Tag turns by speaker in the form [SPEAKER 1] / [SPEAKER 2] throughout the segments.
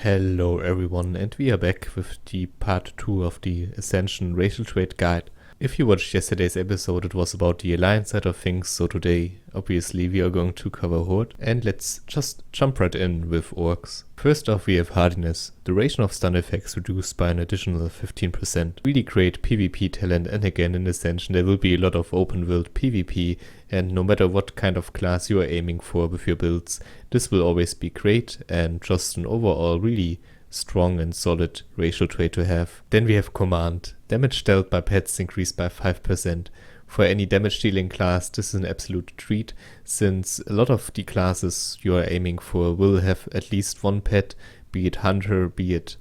[SPEAKER 1] Hello everyone, and we are back with the part 2 of the Ascension racial trait guide. If you watched yesterday's episode, it was about the alliance side of things, so today obviously we are going to cover Horde, and let's just jump right in with orcs. First off, we have Hardiness, duration of stun effects reduced by an additional 15%. Really great PvP talent, and again in Ascension there will be a lot of open world PvP, and no matter what kind of class you are aiming for with your builds, this will always be great and just an overall really strong and solid racial trait to have. Then we have Command. Damage dealt by pets increased by 5%. For any damage dealing class, this is an absolute treat, since a lot of the classes you are aiming for will have at least one pet, be it Hunter, be it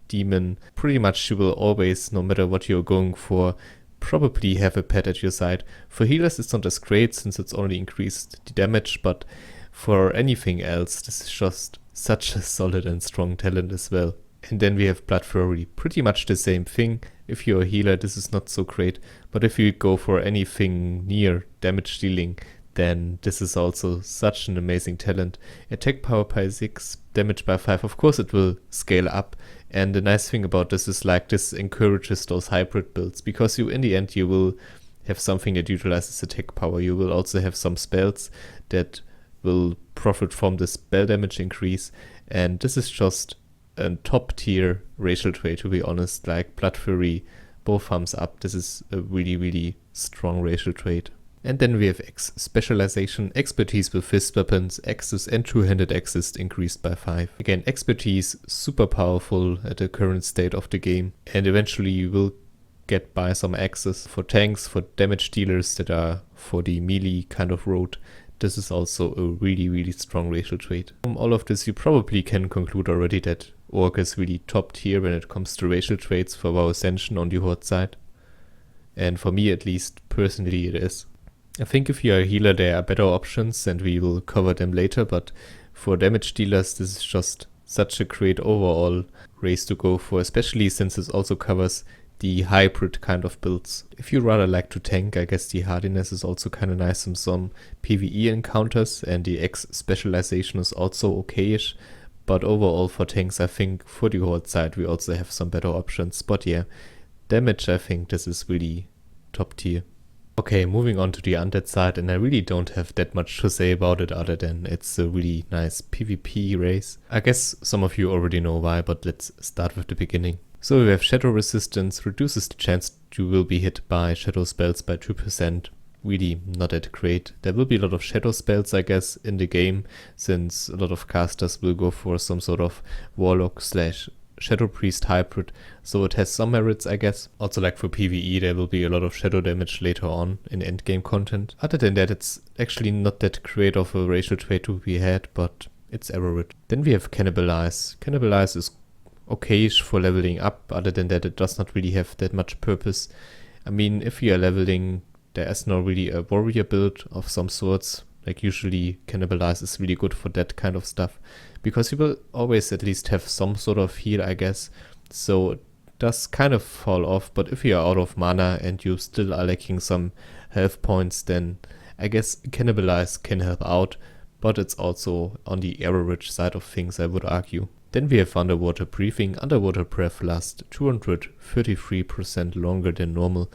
[SPEAKER 1] Demon. Pretty much you will always, no matter what you're going for, probably have a pet at your side. For healers it's not as great since it's only increased the damage, but for anything else this is just such a solid and strong talent as well. And then we have Blood Fury, pretty much the same thing. If you're a healer this is not so great, but if you go for anything near damage dealing, then this is also such an amazing talent. Attack power by 6, damage by 5, of course it will scale up, and the nice thing about this is like this encourages those hybrid builds, because you in the end you will have something that utilizes attack power. You will also have some spells that will profit from the spell damage increase, and this is just a top tier racial trait, to be honest. Like Blood Fury, both thumbs up. This is a really strong racial trait. And then we have X, Specialization, expertise with fist weapons, axes and two-handed axes increased by 5. Again, expertise super powerful at the current state of the game, and eventually you will get by some axes. For tanks, for damage dealers that are for the melee kind of road, this is also a really strong racial trait. From all of this you probably can conclude already that Orc is really top tier when it comes to racial traits for WoW Ascension on the Horde side. And for me at least, personally it is. I think if you are a healer there are better options and we will cover them later, but for damage dealers this is just such a great overall race to go for, especially since it also covers the hybrid kind of builds. If you rather like to tank, I guess the Hardiness is also kind of nice in some PvE encounters, and the X Specialization is also okayish. But overall for tanks, I think for the Horde side we also have some better options. But yeah, damage, I think this is really top tier. Okay, moving on to the Undead side, and I really don't have that much to say about it other than it's a really nice PvP race. I guess some of you already know why, but let's start with the beginning. So we have Shadow Resistance, reduces the chance you will be hit by shadow spells by 2%. Really not that great. There will be a lot of shadow spells, I guess, in the game, since a lot of casters will go for some sort of Warlock / Shadow Priest hybrid, so it has some merits, I guess. Also, like for PvE, there will be a lot of shadow damage later on in endgame content. Other than that, it's actually not that great of a racial trait to be had, but it's average. Then we have Cannibalize. Cannibalize is okayish for leveling up. Other than that, it does not really have that much purpose. I mean, if you are leveling, there is not really a warrior build of some sorts. Like usually Cannibalize is really good for that kind of stuff, because you will always at least have some sort of heal, I guess. So it does kind of fall off, but if you are out of mana and you still are lacking some health points, then I guess Cannibalize can help out, but it's also on the average side of things, I would argue. Then we have Underwater Breathing. Underwater breath lasts 233% longer than normal,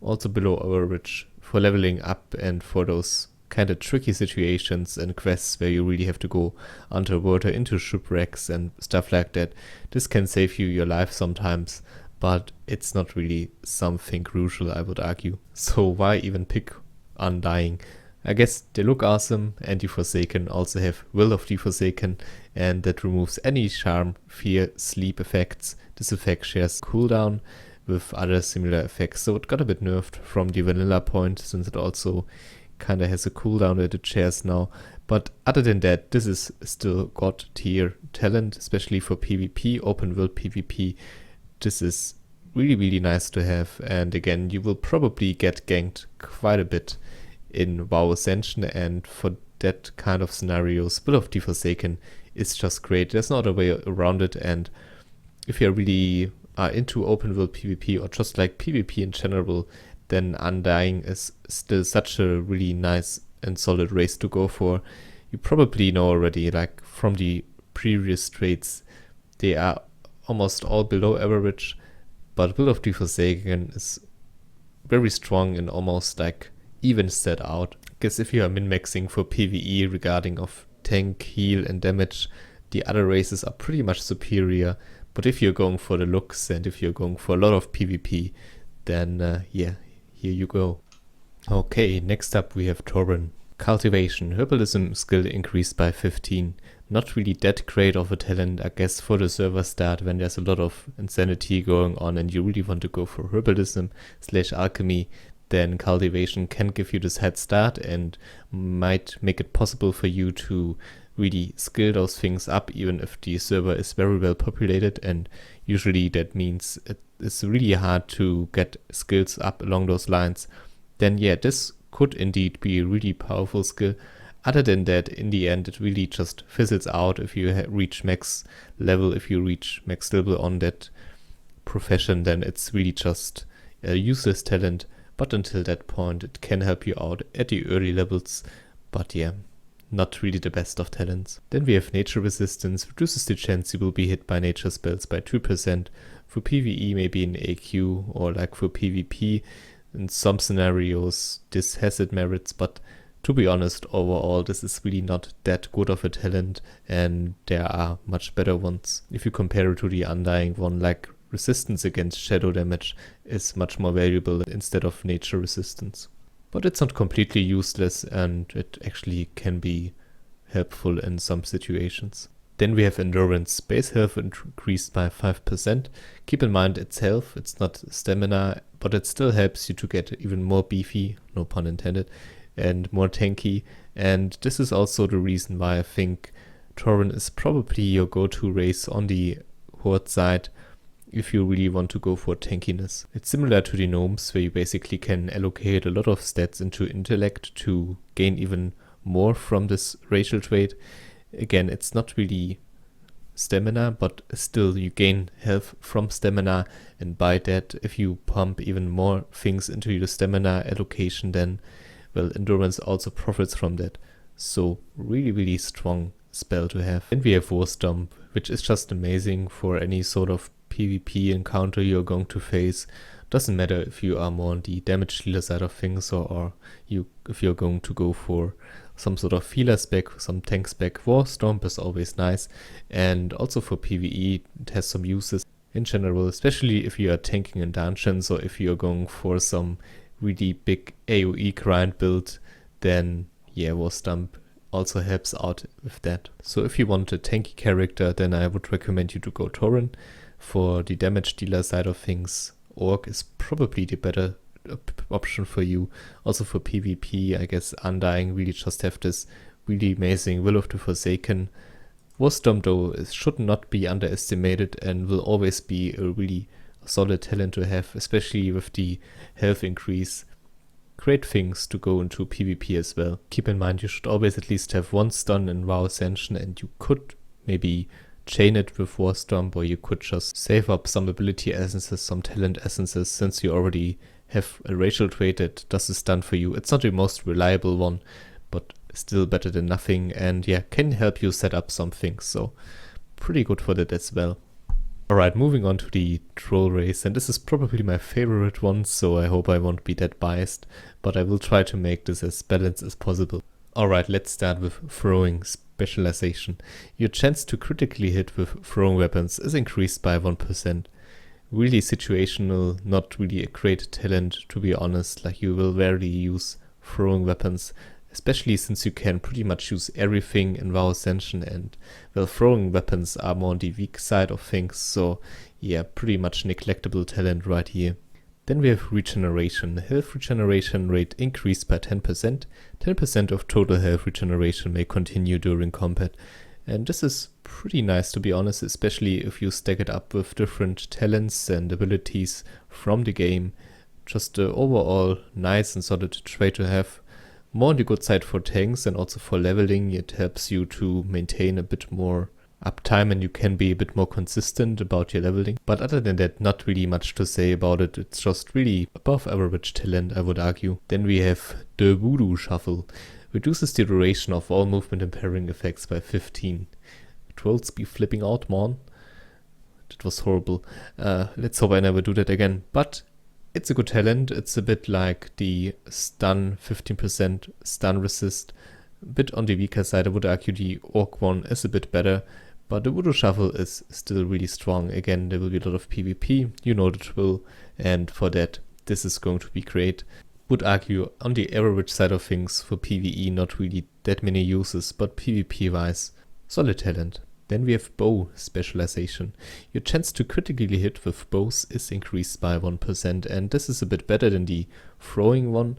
[SPEAKER 1] also below average for leveling up and for those kind of tricky situations and quests where you really have to go underwater into shipwrecks and stuff like that. This can save you your life sometimes, but it's not really something crucial, I would argue. So why even pick Undying? I guess they look awesome, and the Forsaken also have Will of the Forsaken, and that removes any charm, fear, sleep effects. This effect shares cooldown with other similar effects, so it got a bit nerfed from the vanilla point, since it also kind of has a cooldown that it shares now. But other than that, this is still god tier talent, especially for PvP, open world PvP. This is really nice to have, and again you will probably get ganked quite a bit in WoW Ascension, and for that kind of scenarios, Will of the Forsaken is just great. There's no other way around it, and if you're really into open world PvP or just like PvP in general, then Undying is still such a really nice and solid race to go for. You probably know already, like from the previous traits, They are almost all below average, but Will of the Forsaken is very strong and almost like evens that out. I guess if you are min-maxing for PvE regarding of tank, heal and damage, the other races are pretty much superior. But if you're going for the looks and if you're going for a lot of PvP, then yeah, here you go. Okay, next up we have Turin Cultivation. Herbalism skill increased by 15. Not really that great of a talent, I guess, for the server start when there's a lot of insanity going on and you really want to go for herbalism / alchemy, then cultivation can give you this head start and might make it possible for you to really skill those things up even if the server is very well populated, and usually that means it's really hard to get skills up along those lines. Then yeah, this could indeed be a really powerful skill. Other than that, in the end, it really just fizzles out if you reach max level. If you reach max level on that profession, then it's really just a useless talent. But until that point, it can help you out at the early levels. But yeah, not really the best of talents. Then we have Nature Resistance, reduces the chance you will be hit by nature spells by 2%. For PvE, maybe in AQ, or like for PvP, in some scenarios, this has its merits, but to be honest, overall, this is really not that good of a talent, and there are much better ones. If you compare it to the Undying one, like Resistance against shadow damage is much more valuable instead of Nature Resistance. But it's not completely useless, and it actually can be helpful in some situations. Then we have Endurance. Base health increased by 5%. Keep in mind it's health, it's not stamina, but it still helps you to get even more beefy, no pun intended, and more tanky. And this is also the reason why I think Turin is probably your go-to race on the Horde side if you really want to go for tankiness. It's similar to the Gnomes, where you basically can allocate a lot of stats into intellect to gain even more from this racial trait. Again, it's not really stamina, but still you gain health from stamina, and by that, if you pump even more things into your stamina allocation, then well, Endurance also profits from that. So really strong spell to have. Then we have War Stomp, which is just amazing for any sort of PvP encounter you're going to face. Doesn't matter if you are more on the damage dealer side of things, or if you're going to go for some sort of healer spec, some tank spec. War Stomp is always nice, and also for PvE it has some uses in general, especially if you are tanking in dungeons or if you're going for some really big AoE grind build, then yeah, War Stomp also helps out with that. So if you want a tanky character, then I would recommend you to go Turin. For the damage dealer side of things, Orc is probably the better option for you. Also for PvP, I guess Undying really just have this really amazing Will of the Forsaken. War Stomp though should not be underestimated and will always be a really solid talent to have, especially with the health increase. Great things to go into PvP as well. Keep in mind you should always at least have one stun in WoW Ascension, and you could maybe chain it with War Stomp, or you could just save up some ability essences, some talent essences, since you already have a racial trait that does the stun for you. It's not the most reliable one, but still better than nothing, and yeah, can help you set up some things, so pretty good for that as well. Alright, moving on to the troll race, and this is probably my favorite one, so I hope I won't be that biased, but I will try to make this as balanced as possible. Alright, let's start with throwing specialization. Your chance to critically hit with throwing weapons is increased by 1%. Really situational, not really a great talent to be honest, like you will rarely use throwing weapons, especially since you can pretty much use everything in WoW Ascension, and well, throwing weapons are more on the weak side of things, so yeah, pretty much neglectable talent right here. Then we have Regeneration. Health regeneration rate increased by 10%. 10% of total health regeneration may continue during combat. And this is pretty nice to be honest, especially if you stack it up with different talents and abilities from the game. Just the overall nice and solid trait to have. More on the good side for tanks and also for leveling. It helps you to maintain a bit more uptime and you can be a bit more consistent about your leveling. But other than that, not really much to say about it. It's just really above average talent, I would argue. Then we have the Voodoo Shuffle. Reduces the duration of all movement impairing effects by 15. Trolls be flipping out, man. that was horrible. Let's hope I never do that again. But it's a good talent. It's a bit like the stun, 15% stun resist. A bit on the weaker side. I would argue the Orc one is a bit better. But the Voodoo Shuffle is still really strong. Again, there will be a lot of PvP. You know the drill. And for that, this is going to be great. Would argue on the average side of things for PvE, not really that many uses. But PvP wise, solid talent. Then we have Bow Specialization. Your chance to critically hit with bows is increased by 1%, and this is a bit better than the throwing one,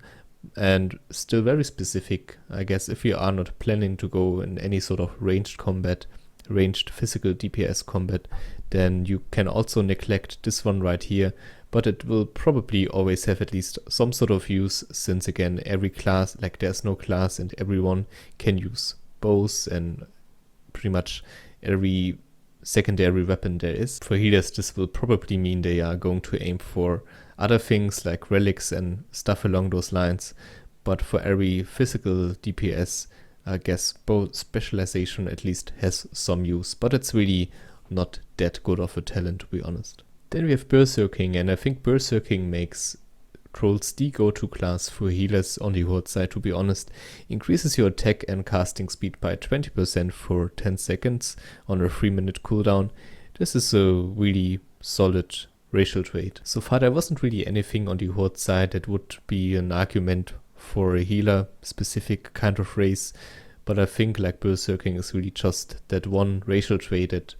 [SPEAKER 1] and still very specific. I guess if you are not planning to go in any sort of ranged combat, ranged physical DPS combat, then you can also neglect this one right here, but it will probably always have at least some sort of use, since again every class, like there's no class and everyone can use bows and pretty much every secondary weapon there is. For healers, this will probably mean they are going to aim for other things like relics and stuff along those lines. But for every physical DPS, I guess Bow Specialization at least has some use. But it's really not that good of a talent, to be honest. Then we have Berserking, and I think Berserking makes Trolls the go-to class for healers on the Horde side, to be honest. Increases your attack and casting speed by 20% for 10 seconds on a 3-minute cooldown. This is a really solid racial trait. So far there wasn't really anything on the Horde side that would be an argument for a healer specific kind of race, but I think like Berserking is really just that one racial trait that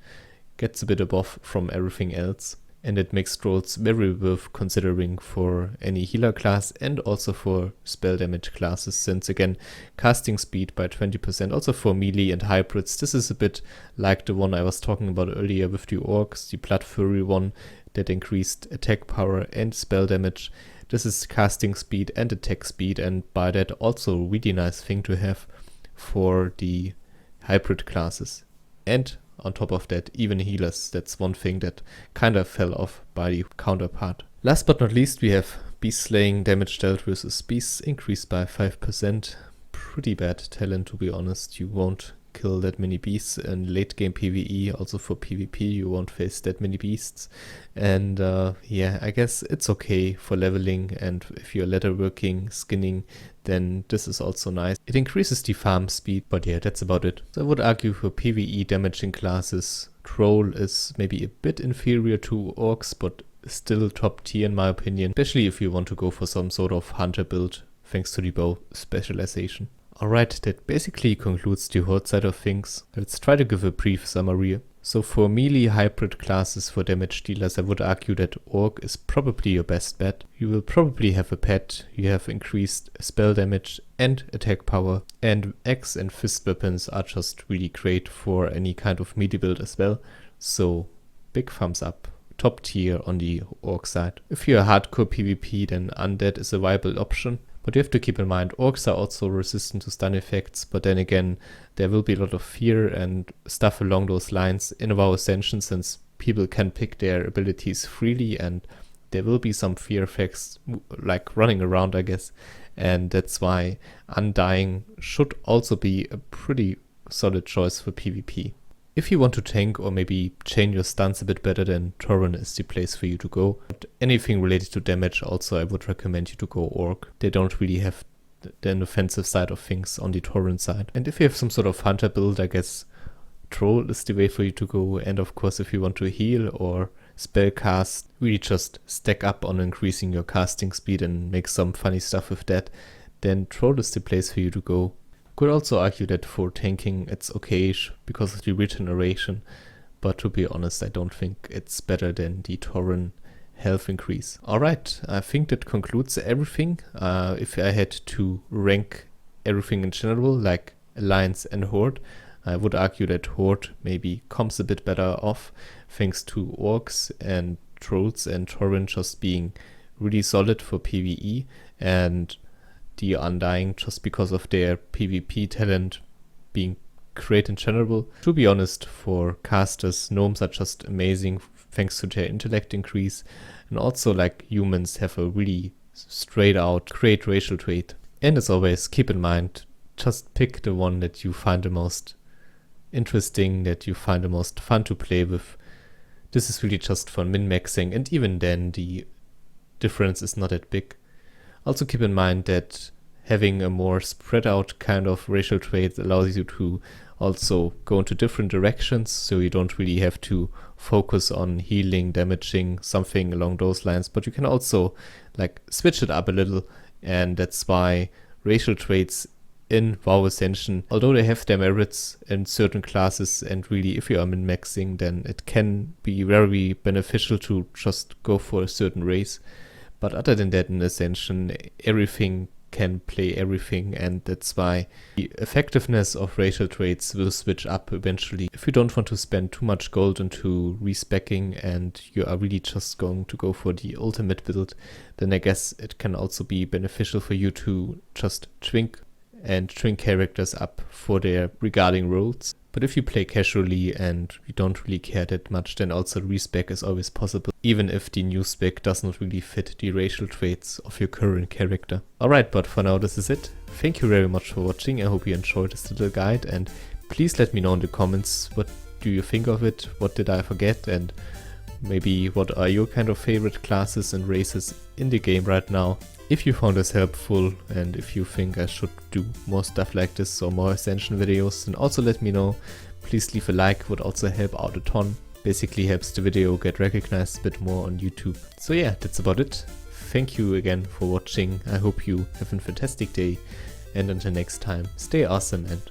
[SPEAKER 1] gets a bit above from everything else. And it makes Trolls very worth considering for any healer class and also for spell damage classes, since again, casting speed by 20%, also for melee and hybrids. This is a bit like the one I was talking about earlier with the Orcs, the Blood Fury one that increased attack power and spell damage. This is casting speed and attack speed, and by that also a really nice thing to have for the hybrid classes. And on top of that, even healers. That's one thing that kind of fell off by the counterpart. Last but not least, we have Beast Slaying. Damage dealt versus beasts increased by 5%. Pretty bad talent, to be honest. You won't kill that many beasts in late game PvE. Also for PvP, you won't face that many beasts. And yeah, I guess it's okay for leveling, and if you're leatherworking, skinning, then this is also nice. It increases the farm speed, but yeah, that's about it. So I would argue for PvE damaging classes, Troll is maybe a bit inferior to Orcs, but still top tier in my opinion, especially if you want to go for some sort of hunter build, thanks to the Bow Specialization. Alright, that basically concludes the Horde side of things. Let's try to give a brief summary. So for melee hybrid classes for damage dealers, I would argue that Orc is probably your best bet. You will probably have a pet, you have increased spell damage and attack power, and axe and fist weapons are just really great for any kind of melee build as well. So big thumbs up. Top tier on the Orc side. If you're a hardcore PvP, then Undead is a viable option. But you have to keep in mind, Orcs are also resistant to stun effects, but then again, there will be a lot of fear and stuff along those lines in WoW Ascension, since people can pick their abilities freely, and there will be some fear effects, like running around, I guess. And that's why Undying should also be a pretty solid choice for PvP. If you want to tank or maybe chain your stuns a bit better, then Turin is the place for you to go. But anything related to damage also, I would recommend you to go Orc. They don't really have the offensive side of things on the Turin side. And if you have some sort of hunter build, I guess Troll is the way for you to go. And of course, if you want to heal or spell cast, really just stack up on increasing your casting speed and make some funny stuff with that, then Troll is the place for you to go. Could also argue that for tanking it's okayish because of the regeneration, but to be honest, I don't think it's better than the Turin health increase. Alright, I think that concludes everything. If I had to rank everything in general, like Alliance and Horde, I would argue that Horde maybe comes a bit better off thanks to Orcs and Trolls, and Turin just being really solid for PvE, and the Undying just because of their PvP talent being great in general. To be honest, for casters, gnomes are just amazing thanks to their intellect increase, and also like humans have a really straight out great racial trait. And as always, keep in mind, just pick the one that you find the most interesting, that you find the most fun to play with. This is really just for min-maxing, and even then the difference is not that big. Also keep in mind that having a more spread out kind of racial trait allows you to also go into different directions, so you don't really have to focus on healing, damaging, something along those lines, but you can also like switch it up a little, and that's why racial traits in WoW Ascension, although they have their merits in certain classes, and really if you are min-maxing, then it can be very beneficial to just go for a certain race. But other than that, in Ascension, everything can play everything, and that's why the effectiveness of racial traits will switch up eventually. If you don't want to spend too much gold into respeccing and you are really just going to go for the ultimate build, then I guess it can also be beneficial for you to just twink characters up for their regarding roles. But if you play casually and you don't really care that much, then also respec is always possible, even if the new spec does not really fit the racial traits of your current character. Alright, but for now this is it. Thank you very much for watching. I hope you enjoyed this little guide, and please let me know in the comments what do you think of it, what did I forget, and maybe what are your kind of favorite classes and races in the game right now. If you found this helpful, and if you think I should do more stuff like this or more Ascension videos, then also let me know. Please leave a like, would also help out a ton. Basically helps the video get recognized a bit more on YouTube. So yeah, that's about it. Thank you again for watching. I hope you have a fantastic day, and until next time, stay awesome and